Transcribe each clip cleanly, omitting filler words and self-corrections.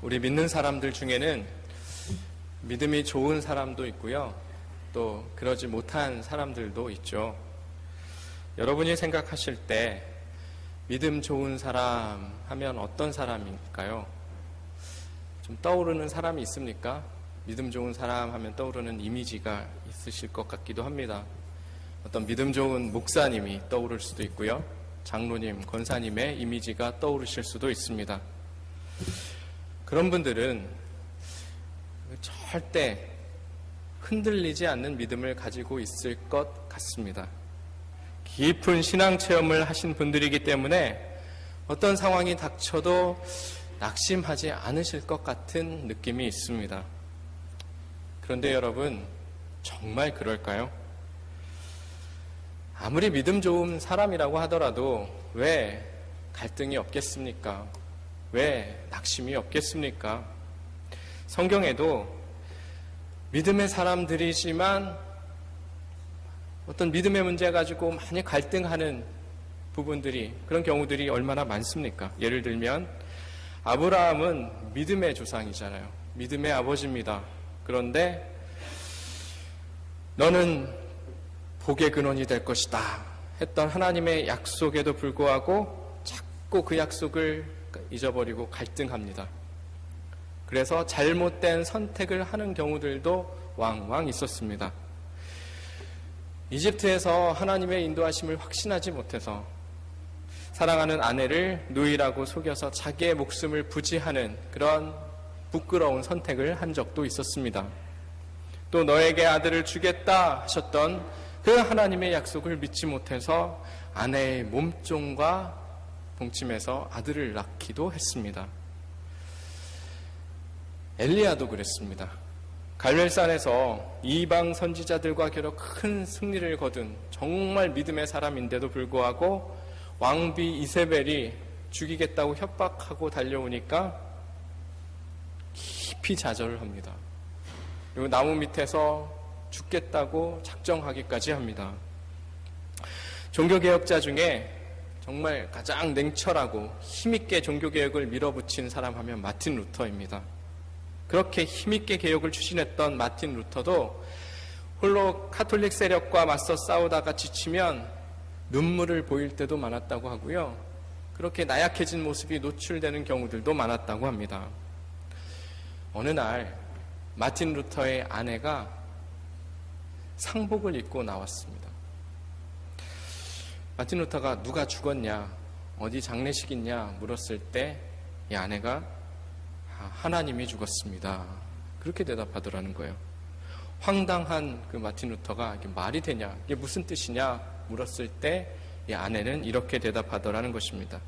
우리 믿는 사람들 중에는 믿음이 좋은 사람도 있고요. 또 그러지 못한 사람들도 있죠. 여러분이 생각하실 때 믿음 좋은 사람 하면 어떤 사람일까요? 좀 떠오르는 사람이 있습니까? 믿음 좋은 사람 하면 떠오르는 이미지가 있으실 것 같기도 합니다. 어떤 믿음 좋은 목사님이 떠오를 수도 있고요. 장로님, 권사님의 이미지가 떠오르실 수도 있습니다. 그런 분들은 절대 흔들리지 않는 믿음을 가지고 있을 것 같습니다. 깊은 신앙 체험을 하신 분들이기 때문에 어떤 상황이 닥쳐도 낙심하지 않으실 것 같은 느낌이 있습니다. 그런데 여러분, 정말 그럴까요? 아무리 믿음 좋은 사람이라고 하더라도 왜 갈등이 없겠습니까? 왜 낙심이 없겠습니까? 성경에도 믿음의 사람들이지만 어떤 믿음의 문제 가지고 많이 갈등하는 부분들이, 그런 경우들이 얼마나 많습니까? 예를 들면 아브라함은 믿음의 조상이잖아요. 믿음의 아버지입니다. 그런데 너는 복의 근원이 될 것이다 했던 하나님의 약속에도 불구하고 자꾸 그 약속을 잊어버리고 갈등합니다. 그래서 잘못된 선택을 하는 경우들도 왕왕 있었습니다. 이집트에서 하나님의 인도하심을 확신하지 못해서 사랑하는 아내를 누이라고 속여서 자기의 목숨을 부지하는 그런 부끄러운 선택을 한 적도 있었습니다. 또 너에게 아들을 주겠다 하셨던 그 하나님의 약속을 믿지 못해서 아내의 몸종과 동침해서 아들을 낳기도 했습니다. 엘리야도 그랬습니다. 갈멜산에서 이방 선지자들과 겨뤄 큰 승리를 거둔 정말 믿음의 사람인데도 불구하고 왕비 이세벨이 죽이겠다고 협박하고 달려오니까 깊이 좌절을 합니다. 그리고 나무 밑에서 죽겠다고 작정하기까지 합니다. 종교개혁자 중에 정말 가장 냉철하고 힘있게 종교개혁을 밀어붙인 사람 하면 마틴 루터입니다. 그렇게 힘있게 개혁을 추진했던 마틴 루터도 홀로 카톨릭 세력과 맞서 싸우다가 지치면 눈물을 보일 때도 많았다고 하고요. 그렇게 나약해진 모습이 노출되는 경우들도 많았다고 합니다. 어느 날 마틴 루터의 아내가 상복을 입고 나왔습니다. 마틴 루터가 누가 죽었냐, 어디 장례식 있냐 물었을 때 이 아내가 하나님이 죽었습니다. 그렇게 대답하더라는 거예요. 황당한 그 마틴 루터가 이게 말이 되냐, 이게 무슨 뜻이냐 물었을 때 이 아내는 이렇게 대답하더라는 것입니다.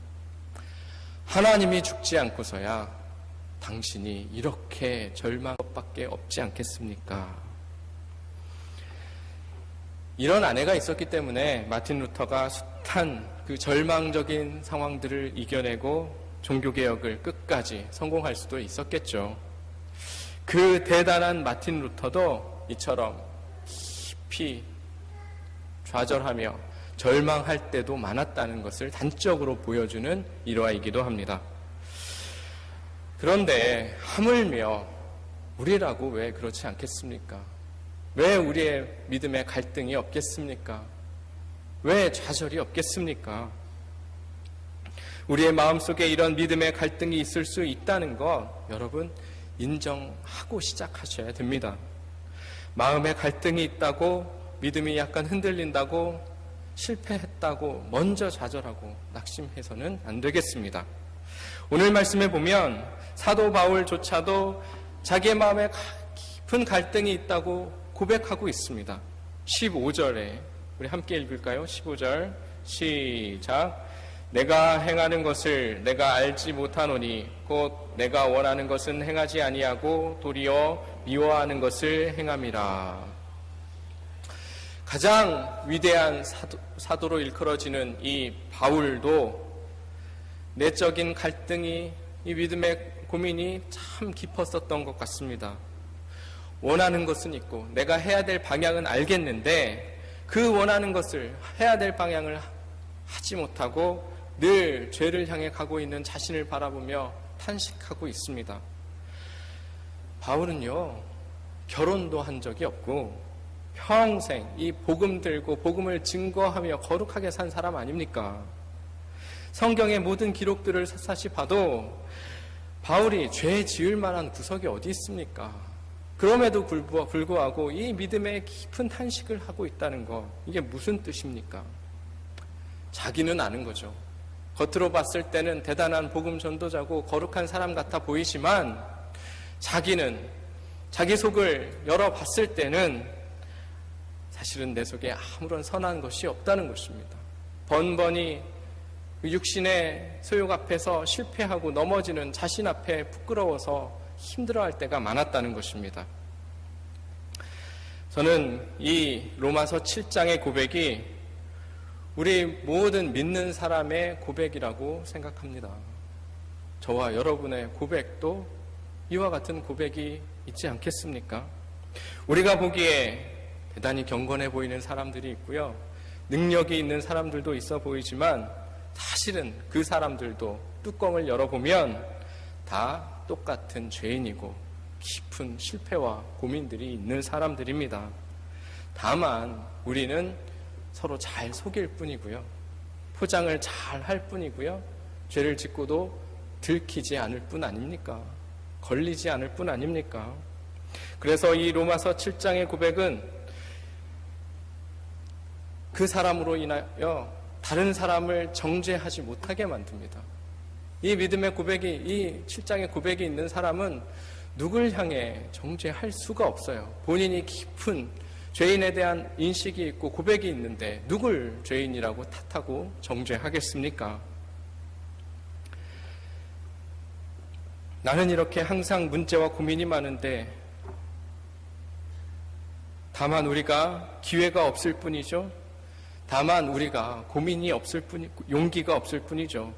하나님이 죽지 않고서야 당신이 이렇게 절망한 것밖에 없지 않겠습니까? 이런 아내가 있었기 때문에 마틴 루터가 숱한 그 절망적인 상황들을 이겨내고 종교개혁을 끝까지 성공할 수도 있었겠죠. 그 대단한 마틴 루터도 이처럼 깊이 좌절하며 절망할 때도 많았다는 것을 단적으로 보여주는 일화이기도 합니다. 그런데 하물며 우리라고 왜 그렇지 않겠습니까? 왜 우리의 믿음에 갈등이 없겠습니까? 왜 좌절이 없겠습니까? 우리의 마음속에 이런 믿음의 갈등이 있을 수 있다는 것 여러분 인정하고 시작하셔야 됩니다. 마음에 갈등이 있다고 믿음이 약간 흔들린다고 실패했다고 먼저 좌절하고 낙심해서는 안 되겠습니다. 오늘 말씀에 보면 사도 바울조차도 자기의 마음에 깊은 갈등이 있다고 고백하고 있습니다. 15절에 우리 함께 읽을까요? 15절 시작. 내가 행하는 것을 내가 알지 못하노니 곧 내가 원하는 것은 행하지 아니하고 도리어 미워하는 것을 행함이라. 가장 위대한 사도로 일컬어지는 이 바울도 내적인 갈등이, 이 믿음의 고민이 참 깊었었던 것 같습니다. 원하는 것은 있고 내가 해야 될 방향은 알겠는데 그 원하는 것을 해야 될 방향을 하지 못하고 늘 죄를 향해 가고 있는 자신을 바라보며 탄식하고 있습니다. 바울은요, 결혼도 한 적이 없고 평생 이 복음 들고 복음을 증거하며 거룩하게 산 사람 아닙니까? 성경의 모든 기록들을 샅샅이 봐도 바울이 죄 지을 만한 구석이 어디 있습니까? 그럼에도 불구하고 이 믿음에 깊은 탄식을 하고 있다는 거, 이게 무슨 뜻입니까? 자기는 아는 거죠. 겉으로 봤을 때는 대단한 복음 전도자고 거룩한 사람 같아 보이지만 자기는 자기 속을 열어봤을 때는 사실은 내 속에 아무런 선한 것이 없다는 것입니다. 번번이 육신의 소욕 앞에서 실패하고 넘어지는 자신 앞에 부끄러워서 힘들어할 때가 많았다는 것입니다. 저는 이 로마서 7장의 고백이 우리 모든 믿는 사람의 고백이라고 생각합니다. 저와 여러분의 고백도 이와 같은 고백이 있지 않겠습니까? 우리가 보기에 대단히 경건해 보이는 사람들이 있고요, 능력이 있는 사람들도 있어 보이지만 사실은 그 사람들도 뚜껑을 열어보면 다 똑같은 죄인이고 깊은 실패와 고민들이 있는 사람들입니다. 다만 우리는 서로 잘 속일 뿐이고요, 포장을 잘 할 뿐이고요, 죄를 짓고도 들키지 않을 뿐 아닙니까? 걸리지 않을 뿐 아닙니까? 그래서 이 로마서 7장의 고백은 그 사람으로 인하여 다른 사람을 정죄하지 못하게 만듭니다. 이 믿음의 고백이, 이 7장의 고백이 있는 사람은 누굴 향해 정죄할 수가 없어요. 본인이 깊은 죄인에 대한 인식이 있고 고백이 있는데 누굴 죄인이라고 탓하고 정죄하겠습니까? 나는 이렇게 항상 문제와 고민이 많은데 다만 우리가 기회가 없을 뿐이죠. 다만 우리가 고민이 없을 뿐이고 용기가 없을 뿐이죠.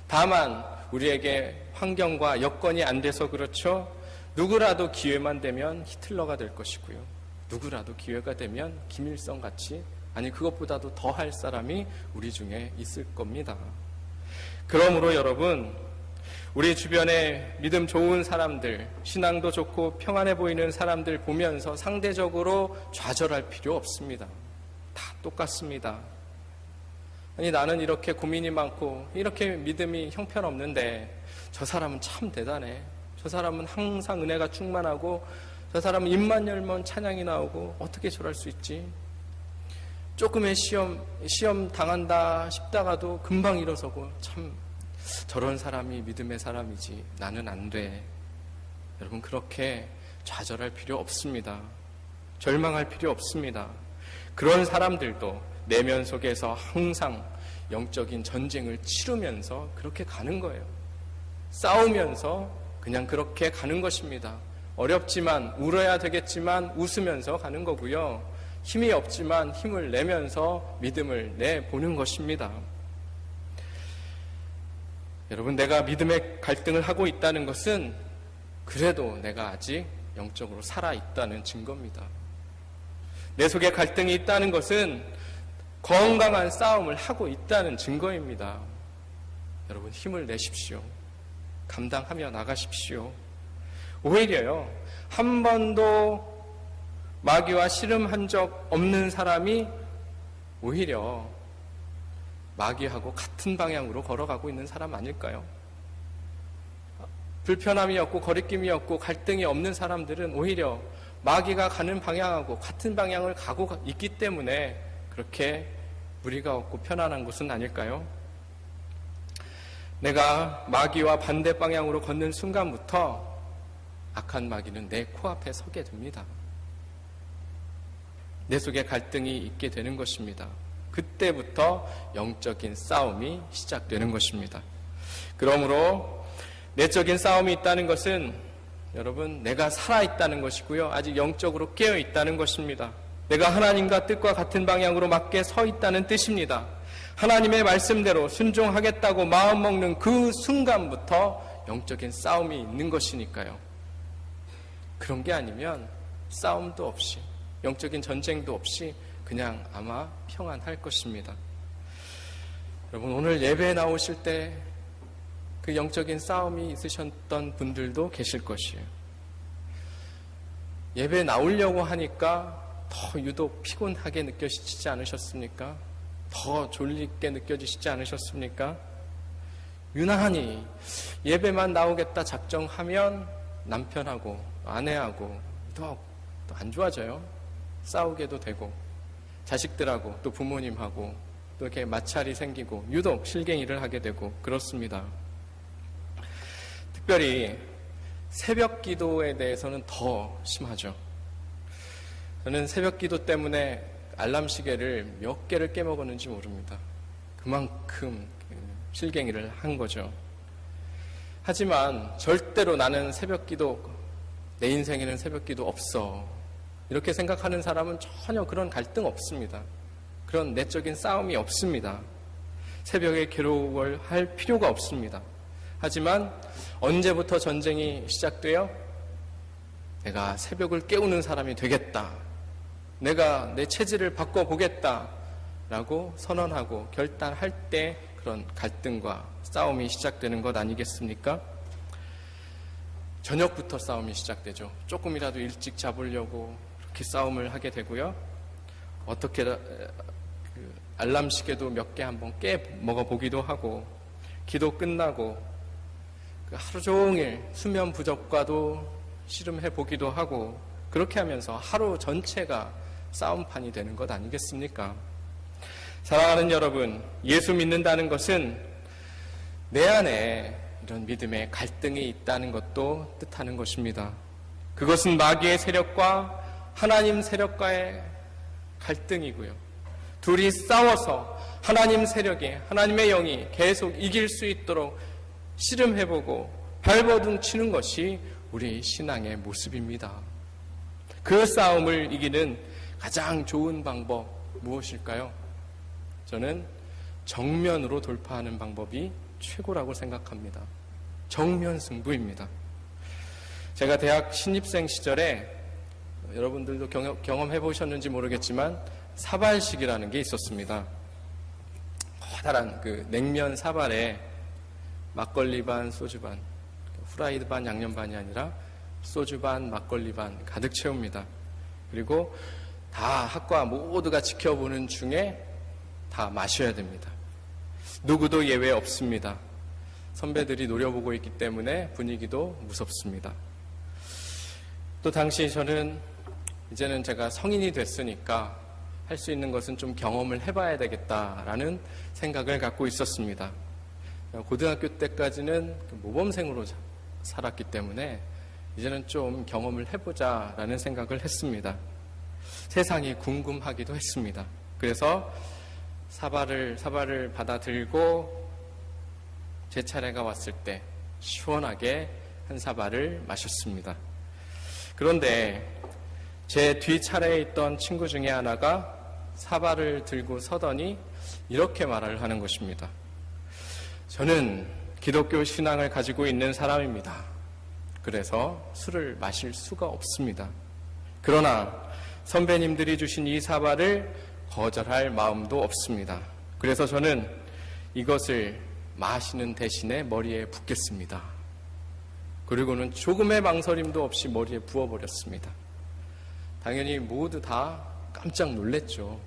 다만 우리에게 환경과 여건이 안 돼서 그렇죠. 누구라도 기회만 되면 히틀러가 될 것이고요, 누구라도 기회가 되면 김일성 같이, 아니 그것보다도 더 할 사람이 우리 중에 있을 겁니다. 그러므로 여러분, 우리 주변에 믿음 좋은 사람들, 신앙도 좋고 평안해 보이는 사람들 보면서 상대적으로 좌절할 필요 없습니다. 다 똑같습니다. 아니 나는 이렇게 고민이 많고 이렇게 믿음이 형편없는데 저 사람은 참 대단해, 저 사람은 항상 은혜가 충만하고 저 사람은 입만 열면 찬양이 나오고 어떻게 저럴 수 있지? 조금의 시험 당한다 싶다가도 금방 일어서고, 참 저런 사람이 믿음의 사람이지 나는 안 돼. 여러분, 그렇게 좌절할 필요 없습니다. 절망할 필요 없습니다. 그런 사람들도 내면 속에서 항상 영적인 전쟁을 치르면서 그렇게 가는 거예요. 싸우면서 그냥 그렇게 가는 것입니다. 어렵지만 울어야 되겠지만 웃으면서 가는 거고요, 힘이 없지만 힘을 내면서 믿음을 내보는 것입니다. 여러분, 내가 믿음의 갈등을 하고 있다는 것은 그래도 내가 아직 영적으로 살아있다는 증거입니다. 내 속에 갈등이 있다는 것은 건강한 싸움을 하고 있다는 증거입니다. 여러분, 힘을 내십시오. 감당하며 나가십시오. 오히려요, 한 번도 마귀와 씨름한 적 없는 사람이 오히려 마귀하고 같은 방향으로 걸어가고 있는 사람 아닐까요? 불편함이 없고 거리낌이 없고 갈등이 없는 사람들은 오히려 마귀가 가는 방향하고 같은 방향을 가고 있기 때문에 그렇게 무리가 없고 편안한 것은 아닐까요? 내가 마귀와 반대 방향으로 걷는 순간부터 악한 마귀는 내 코앞에 서게 됩니다. 내 속에 갈등이 있게 되는 것입니다. 그때부터 영적인 싸움이 시작되는 것입니다. 그러므로 내적인 싸움이 있다는 것은 여러분, 내가 살아있다는 것이고요, 아직 영적으로 깨어있다는 것입니다. 내가 하나님과 뜻과 같은 방향으로 맞게 서 있다는 뜻입니다. 하나님의 말씀대로 순종하겠다고 마음먹는 그 순간부터 영적인 싸움이 있는 것이니까요. 그런 게 아니면 싸움도 없이 영적인 전쟁도 없이 그냥 아마 평안할 것입니다. 여러분, 오늘 예배에 나오실 때 그 영적인 싸움이 있으셨던 분들도 계실 것이에요. 예배 나오려고 하니까 더 유독 피곤하게 느껴지지 않으셨습니까? 더 졸리게 느껴지시지 않으셨습니까? 유난히 예배만 나오겠다 작정하면 남편하고 아내하고 더 안 좋아져요. 싸우게도 되고 자식들하고 또 부모님하고 또 이렇게 마찰이 생기고 유독 실갱이를 하게 되고 그렇습니다. 특별히 새벽 기도에 대해서는 더 심하죠. 저는 새벽 기도 때문에 알람 시계를 몇 개를 깨먹었는지 모릅니다. 그만큼 실갱이를 한 거죠. 하지만 절대로 나는 새벽 기도, 내 인생에는 새벽 기도 없어. 이렇게 생각하는 사람은 전혀 그런 갈등 없습니다. 그런 내적인 싸움이 없습니다. 새벽에 괴로워할 필요가 없습니다. 하지만 언제부터 전쟁이 시작돼요? 내가 새벽을 깨우는 사람이 되겠다. 내가 내 체질을 바꿔보겠다. 라고 선언하고 결단할 때 그런 갈등과 싸움이 시작되는 것 아니겠습니까? 저녁부터 싸움이 시작되죠. 조금이라도 일찍 잡으려고 그렇게 싸움을 하게 되고요. 어떻게 알람 시계도 몇 개 한번 먹어보기도 하고 기도 끝나고 하루 종일 수면 부족과도 씨름해 보기도 하고 그렇게 하면서 하루 전체가 싸움판이 되는 것 아니겠습니까? 사랑하는 여러분, 예수 믿는다는 것은 내 안에 이런 믿음의 갈등이 있다는 것도 뜻하는 것입니다. 그것은 마귀의 세력과 하나님 세력과의 갈등이고요. 둘이 싸워서 하나님 세력이, 하나님의 영이 계속 이길 수 있도록 씨름해보고 발버둥 치는 것이 우리 신앙의 모습입니다. 그 싸움을 이기는 가장 좋은 방법 무엇일까요? 저는 정면으로 돌파하는 방법이 최고라고 생각합니다. 정면 승부입니다. 제가 대학 신입생 시절에 여러분들도 경험해 보셨는지 모르겠지만 사발식이라는 게 있었습니다. 커다란 그 냉면 사발에 막걸리 반, 소주 반, 후라이드 반, 양념 반이 아니라 소주 반, 막걸리 반 가득 채웁니다. 그리고 다 학과 모두가 지켜보는 중에 다 마셔야 됩니다. 누구도 예외 없습니다. 선배들이 노려보고 있기 때문에 분위기도 무섭습니다. 또 당시 저는 이제는 제가 성인이 됐으니까 할 수 있는 것은 좀 경험을 해봐야 되겠다라는 생각을 갖고 있었습니다. 고등학교 때까지는 모범생으로 살았기 때문에 이제는 좀 경험을 해보자라는 생각을 했습니다. 세상이 궁금하기도 했습니다. 그래서 사발을 받아 들고 제 차례가 왔을 때 시원하게 한 사발을 마셨습니다. 그런데 제 뒤 차례에 있던 친구 중에 하나가 사발을 들고 서더니 이렇게 말을 하는 것입니다. 저는 기독교 신앙을 가지고 있는 사람입니다. 그래서 술을 마실 수가 없습니다. 그러나 선배님들이 주신 이 사발을 거절할 마음도 없습니다. 그래서 저는 이것을 마시는 대신에 머리에 붓겠습니다. 그리고는 조금의 망설임도 없이 머리에 부어버렸습니다. 당연히 모두 다 깜짝 놀랐죠.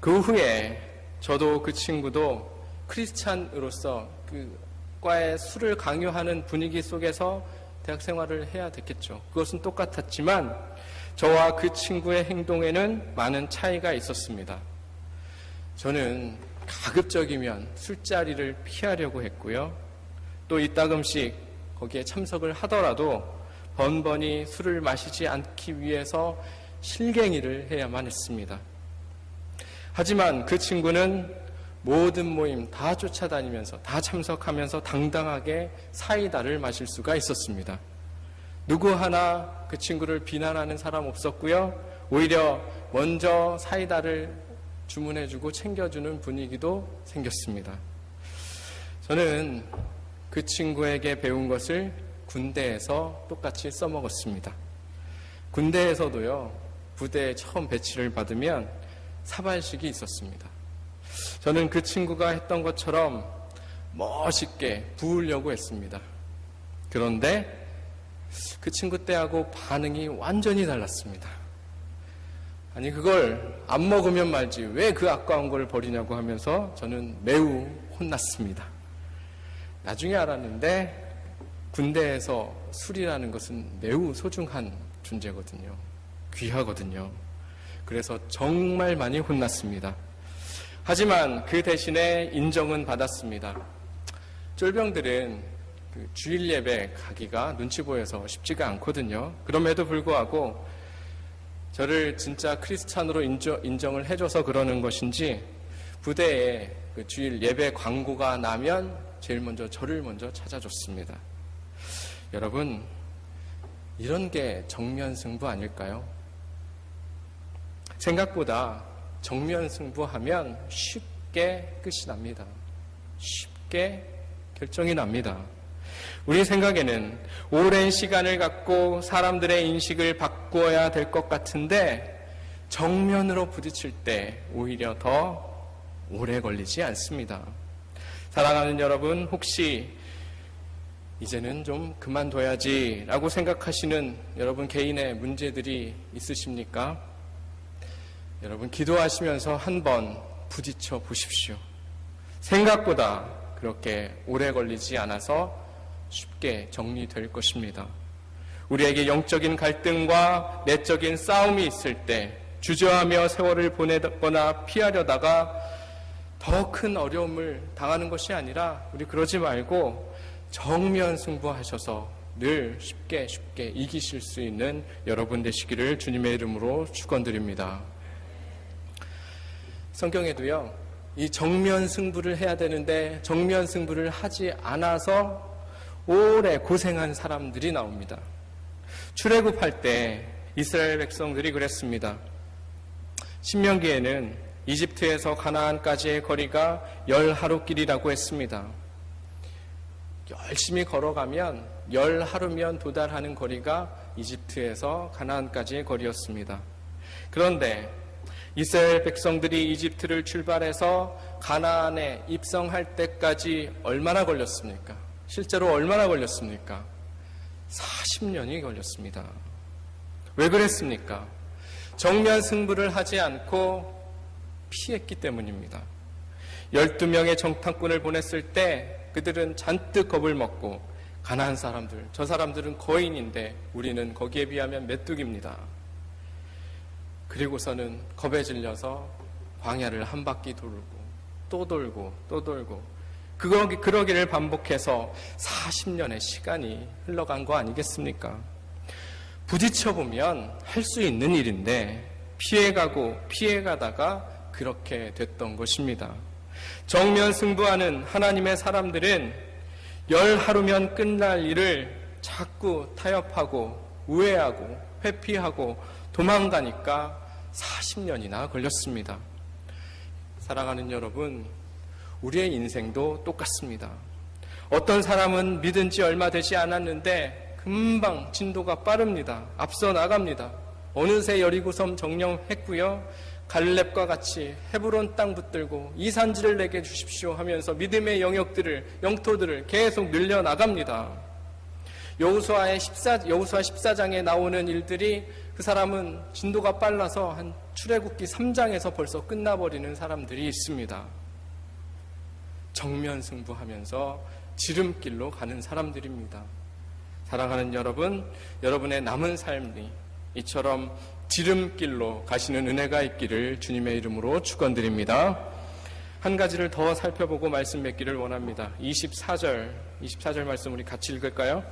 그 후에 저도 그 친구도 크리스찬으로서 그 과에 술을 강요하는 분위기 속에서 대학 생활을 해야 됐겠죠. 그것은 똑같았지만 저와 그 친구의 행동에는 많은 차이가 있었습니다. 저는 가급적이면 술자리를 피하려고 했고요. 또 이따금씩 거기에 참석을 하더라도 번번이 술을 마시지 않기 위해서 실갱이를 해야만 했습니다. 하지만 그 친구는 모든 모임 다 쫓아다니면서 다 참석하면서 당당하게 사이다를 마실 수가 있었습니다. 누구 하나 그 친구를 비난하는 사람 없었고요. 오히려 먼저 사이다를 주문해주고 챙겨주는 분위기도 생겼습니다. 저는 그 친구에게 배운 것을 군대에서 똑같이 써먹었습니다. 군대에서도요, 부대에 처음 배치를 받으면 사발식이 있었습니다. 저는 그 친구가 했던 것처럼 멋있게 부으려고 했습니다. 그런데 그 친구 때하고 반응이 완전히 달랐습니다. 아니 그걸 안 먹으면 말지 왜 그 아까운 걸 버리냐고 하면서 저는 매우 혼났습니다. 나중에 알았는데 군대에서 술이라는 것은 매우 소중한 존재거든요. 귀하거든요. 그래서 정말 많이 혼났습니다. 하지만 그 대신에 인정은 받았습니다. 쫄병들은 그 주일 예배 가기가 눈치 보여서 쉽지가 않거든요. 그럼에도 불구하고 저를 진짜 크리스찬으로 인정을 해줘서 그러는 것인지 부대에 그 주일 예배 광고가 나면 제일 먼저 저를 먼저 찾아줬습니다. 여러분, 이런 게 정면 승부 아닐까요? 생각보다 정면 승부하면 쉽게 끝이 납니다. 쉽게 결정이 납니다. 우리 생각에는 오랜 시간을 갖고 사람들의 인식을 바꾸어야 될 것 같은데 정면으로 부딪힐 때 오히려 더 오래 걸리지 않습니다. 사랑하는 여러분, 혹시 이제는 좀 그만둬야지 라고 생각하시는 여러분 개인의 문제들이 있으십니까? 여러분 기도하시면서 한번 부딪혀 보십시오. 생각보다 그렇게 오래 걸리지 않아서 쉽게 정리될 것입니다. 우리에게 영적인 갈등과 내적인 싸움이 있을 때 주저하며 세월을 보내거나 피하려다가 더 큰 어려움을 당하는 것이 아니라 우리 그러지 말고 정면 승부하셔서 늘 쉽게 이기실 수 있는 여러분 되시기를 주님의 이름으로 축원드립니다. 성경에도요, 이 정면 승부를 해야 되는데 정면 승부를 하지 않아서 오래 고생한 사람들이 나옵니다. 출애굽할 때 이스라엘 백성들이 그랬습니다. 신명기에는 이집트에서 가나안까지의 거리가 10하루길이라고 했습니다. 열심히 걸어가면 10하루면 도달하는 거리가 이집트에서 가나안까지의 거리였습니다. 그런데 이스라엘 백성들이 이집트를 출발해서 가나안에 입성할 때까지 얼마나 걸렸습니까? 실제로 얼마나 걸렸습니까? 40년이 걸렸습니다. 왜 그랬습니까? 정면 승부를 하지 않고 피했기 때문입니다. 12명의 정탐꾼을 보냈을 때 그들은 잔뜩 겁을 먹고 가나안 사람들, 저 사람들은 거인인데 우리는 거기에 비하면 메뚜기입니다. 그리고서는 겁에 질려서 광야를 한 바퀴 돌고 또 돌고 또 돌고 그러기를 반복해서 40년의 시간이 흘러간 거 아니겠습니까? 부딪혀보면 할 수 있는 일인데 피해가다가 그렇게 됐던 것입니다. 정면 승부하는 하나님의 사람들은 10하루면 끝날 일을 자꾸 타협하고 우회하고 회피하고 도망가니까 40년이나 걸렸습니다. 사랑하는 여러분, 우리의 인생도 똑같습니다. 어떤 사람은 믿은 지 얼마 되지 않았는데 금방 진도가 빠릅니다. 앞서 나갑니다. 어느새 여리고섬 정령했고요. 갈렙과 같이 헤브론 땅 붙들고 이 산지를 내게 주십시오 하면서 믿음의 영토들을 계속 늘려나갑니다. 여호수아 14장에 나오는 일들이 그 사람은 진도가 빨라서 한 출애굽기 3장에서 벌써 끝나버리는 사람들이 있습니다. 정면 승부하면서 지름길로 가는 사람들입니다. 사랑하는 여러분, 여러분의 남은 삶이 이처럼 지름길로 가시는 은혜가 있기를 주님의 이름으로 축원드립니다. 한 가지를 더 살펴보고 말씀 맺기를 원합니다. 24절 말씀 우리 같이 읽을까요?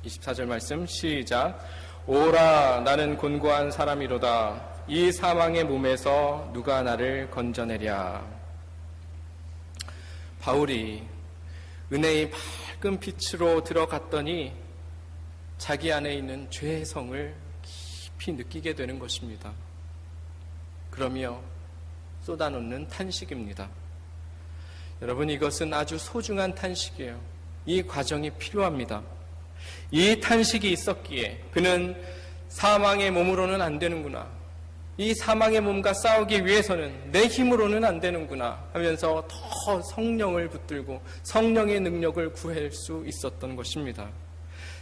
24절 말씀 시작. 오라, 나는 곤고한 사람이로다. 이 사망의 몸에서 누가 나를 건져내랴. 바울이 은혜의 밝은 빛으로 들어갔더니 자기 안에 있는 죄의 성을 깊이 느끼게 되는 것입니다. 그러며 쏟아놓는 탄식입니다. 여러분, 이것은 아주 소중한 탄식이에요. 이 과정이 필요합니다. 이 탄식이 있었기에 그는 사망의 몸으로는 안 되는구나, 이 사망의 몸과 싸우기 위해서는 내 힘으로는 안 되는구나 하면서 더 성령을 붙들고 성령의 능력을 구할 수 있었던 것입니다.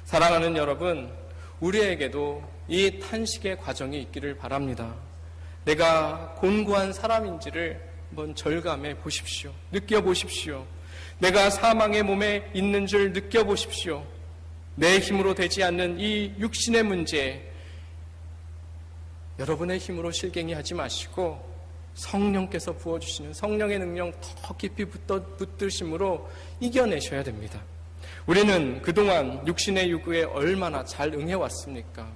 사랑하는 여러분, 우리에게도 이 탄식의 과정이 있기를 바랍니다. 내가 곤고한 사람인지를 한번 절감해 보십시오. 느껴보십시오. 내가 사망의 몸에 있는 줄 느껴보십시오. 내 힘으로 되지 않는 이 육신의 문제, 여러분의 힘으로 실갱이 하지 마시고 성령께서 부어주시는 성령의 능력 더 깊이 붙드심으로 이겨내셔야 됩니다. 우리는 그동안 육신의 요구에 얼마나 잘 응해왔습니까?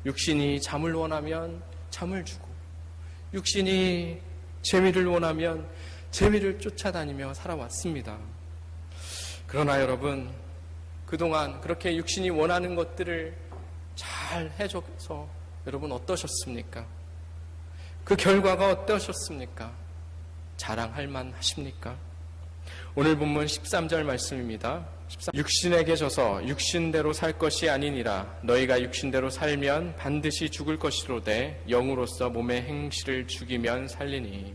육신이 잠을 원하면 잠을 주고, 육신이 재미를 원하면 재미를 쫓아다니며 살아왔습니다. 그러나 여러분, 그동안 그렇게 육신이 원하는 것들을 잘 해줘서 여러분 어떠셨습니까? 그 결과가 어떠셨습니까? 자랑할 만하십니까? 오늘 본문 13절 말씀입니다. 육신에게 져서 육신대로 살 것이 아니니라. 너희가 육신대로 살면 반드시 죽을 것이로되 영으로서 몸의 행실을 죽이면 살리니.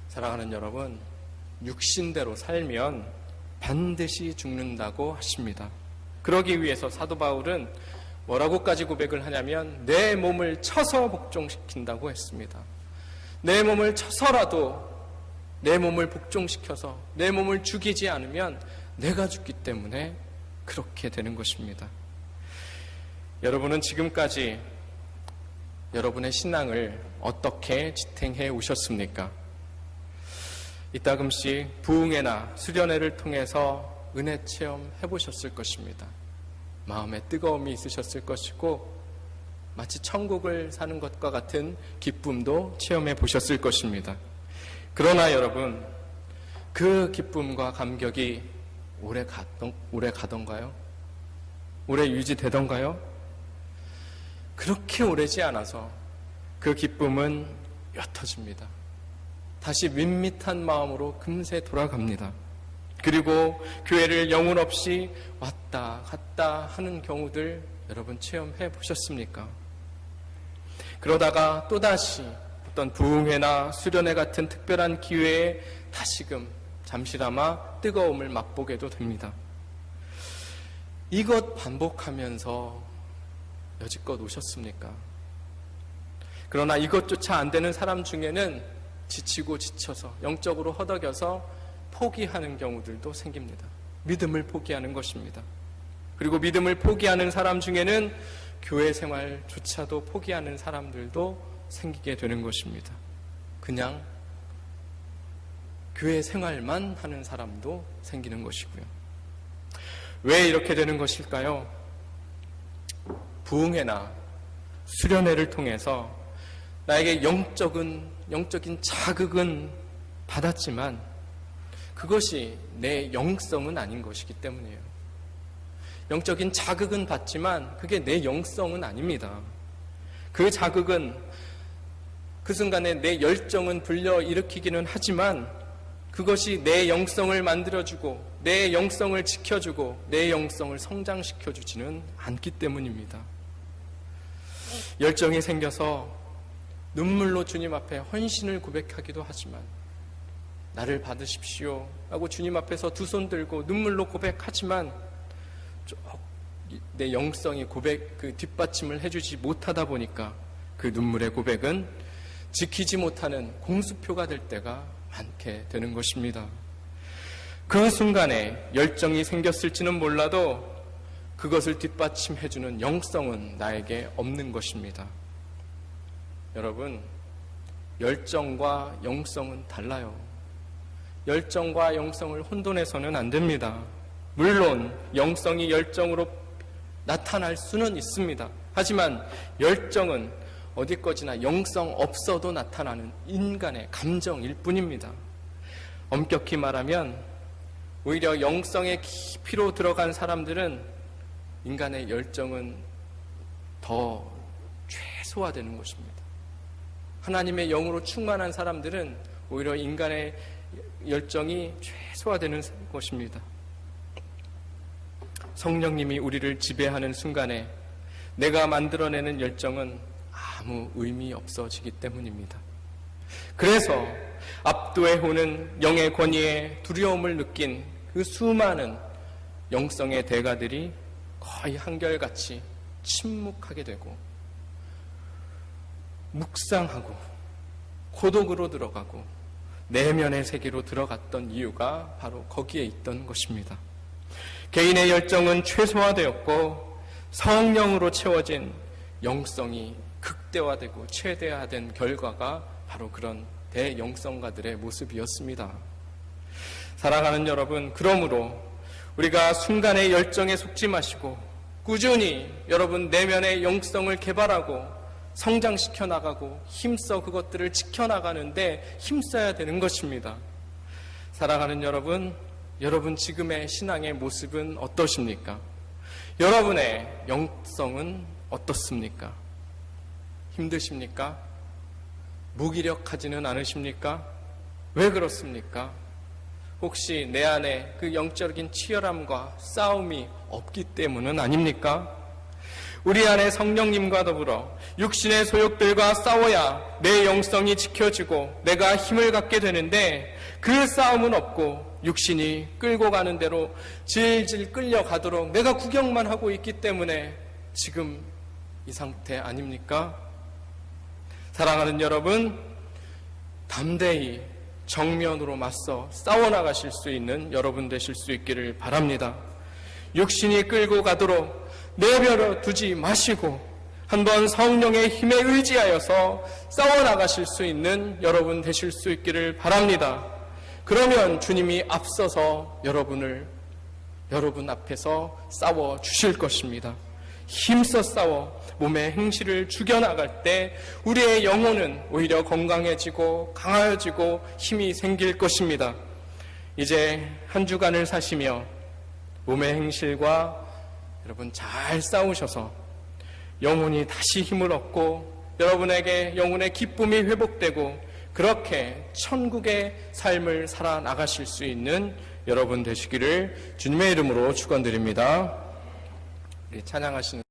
사랑하는 여러분, 육신대로 살면 반드시 죽는다고 하십니다. 그러기 위해서 사도 바울은 뭐라고까지 고백을 하냐면 내 몸을 쳐서 복종시킨다고 했습니다. 내 몸을 쳐서라도 내 몸을 복종시켜서 내 몸을 죽이지 않으면 내가 죽기 때문에 그렇게 되는 것입니다. 여러분은 지금까지 여러분의 신앙을 어떻게 지탱해 오셨습니까? 이따금씩 부흥회나 수련회를 통해서 은혜 체험해 보셨을 것입니다. 마음에 뜨거움이 있으셨을 것이고 마치 천국을 사는 것과 같은 기쁨도 체험해 보셨을 것입니다. 그러나 여러분, 그 기쁨과 감격이 오래 가던가요? 오래 유지되던가요? 그렇게 오래지 않아서 그 기쁨은 옅어집니다. 다시 밋밋한 마음으로 금세 돌아갑니다. 그리고 교회를 영혼 없이 왔다 갔다 하는 경우들 여러분 체험해 보셨습니까? 그러다가 또다시 어떤 부흥회나 수련회 같은 특별한 기회에 다시금 잠시나마 뜨거움을 맛보게도 됩니다. 이것 반복하면서 여지껏 오셨습니까? 그러나 이것조차 안 되는 사람 중에는 지치고 지쳐서 영적으로 허덕여서 포기하는 경우들도 생깁니다. 믿음을 포기하는 것입니다. 그리고 믿음을 포기하는 사람 중에는 교회 생활조차도 포기하는 사람들도 생기게 되는 것입니다. 그냥 교회 생활만 하는 사람도 생기는 것이고요. 왜 이렇게 되는 것일까요? 부흥회나 수련회를 통해서 나에게 영적인 자극은 받았지만 그것이 내 영성은 아닌 것이기 때문이에요. 영적인 자극은 받지만 그게 내 영성은 아닙니다. 그 자극은 그 순간에 내 열정은 불러일으키기는 하지만 그것이 내 영성을 만들어주고 내 영성을 지켜주고 내 영성을 성장시켜주지는 않기 때문입니다. 열정이 생겨서 눈물로 주님 앞에 헌신을 고백하기도 하지만 나를 받으십시오 하고 주님 앞에서 두 손 들고 눈물로 고백하지만 내 영성이 그 뒷받침을 해주지 못하다 보니까 그 눈물의 고백은 지키지 못하는 공수표가 될 때가 많게 되는 것입니다. 그 순간에 열정이 생겼을지는 몰라도 그것을 뒷받침해주는 영성은 나에게 없는 것입니다. 여러분, 열정과 영성은 달라요. 열정과 영성을 혼돈해서는 안 됩니다. 물론 영성이 열정으로 나타날 수는 있습니다. 하지만 열정은 어디 거지나 영성 없어도 나타나는 인간의 감정일 뿐입니다. 엄격히 말하면 오히려 영성의 깊이로 들어간 사람들은 인간의 열정은 더 최소화되는 것입니다. 하나님의 영으로 충만한 사람들은 오히려 인간의 열정이 최소화되는 것입니다. 성령님이 우리를 지배하는 순간에 내가 만들어내는 열정은 아무 의미 없어지기 때문입니다. 그래서 압도해 오는 영의 권위에 두려움을 느낀 그 수많은 영성의 대가들이 거의 한결같이 침묵하게 되고 묵상하고 고독으로 들어가고 내면의 세계로 들어갔던 이유가 바로 거기에 있던 것입니다. 개인의 열정은 최소화되었고 성령으로 채워진 영성이 극대화되고 최대화된 결과가 바로 그런 대영성가들의 모습이었습니다. 사랑하는 여러분, 그러므로 우리가 순간의 열정에 속지 마시고 꾸준히 여러분 내면의 영성을 개발하고 성장시켜 나가고 힘써 그것들을 지켜나가는데 힘써야 되는 것입니다. 사랑하는 여러분, 여러분 지금의 신앙의 모습은 어떠십니까? 여러분의 영성은 어떻습니까? 힘드십니까? 무기력하지는 않으십니까? 왜 그렇습니까? 혹시 내 안에 그 영적인 치열함과 싸움이 없기 때문은 아닙니까? 우리 안에 성령님과 더불어 육신의 소욕들과 싸워야 내 영성이 지켜지고 내가 힘을 갖게 되는데 그 싸움은 없고 육신이 끌고 가는 대로 질질 끌려가도록 내가 구경만 하고 있기 때문에 지금 이 상태 아닙니까? 사랑하는 여러분, 담대히 정면으로 맞서 싸워나가실 수 있는 여러분 되실 수 있기를 바랍니다. 육신이 끌고 가도록 내버려 두지 마시고 한번 성령의 힘에 의지하여서 싸워나가실 수 있는 여러분 되실 수 있기를 바랍니다. 그러면 주님이 앞서서 여러분 앞에서 싸워 주실 것입니다. 힘써 싸워 몸의 행실을 죽여나갈 때 우리의 영혼은 오히려 건강해지고 강하여지고 힘이 생길 것입니다. 이제 한 주간을 사시며 몸의 행실과 여러분 잘 싸우셔서 영혼이 다시 힘을 얻고 여러분에게 영혼의 기쁨이 회복되고 그렇게 천국의 삶을 살아나가실 수 있는 여러분 되시기를 주님의 이름으로 축원드립니다. 우리 찬양하시는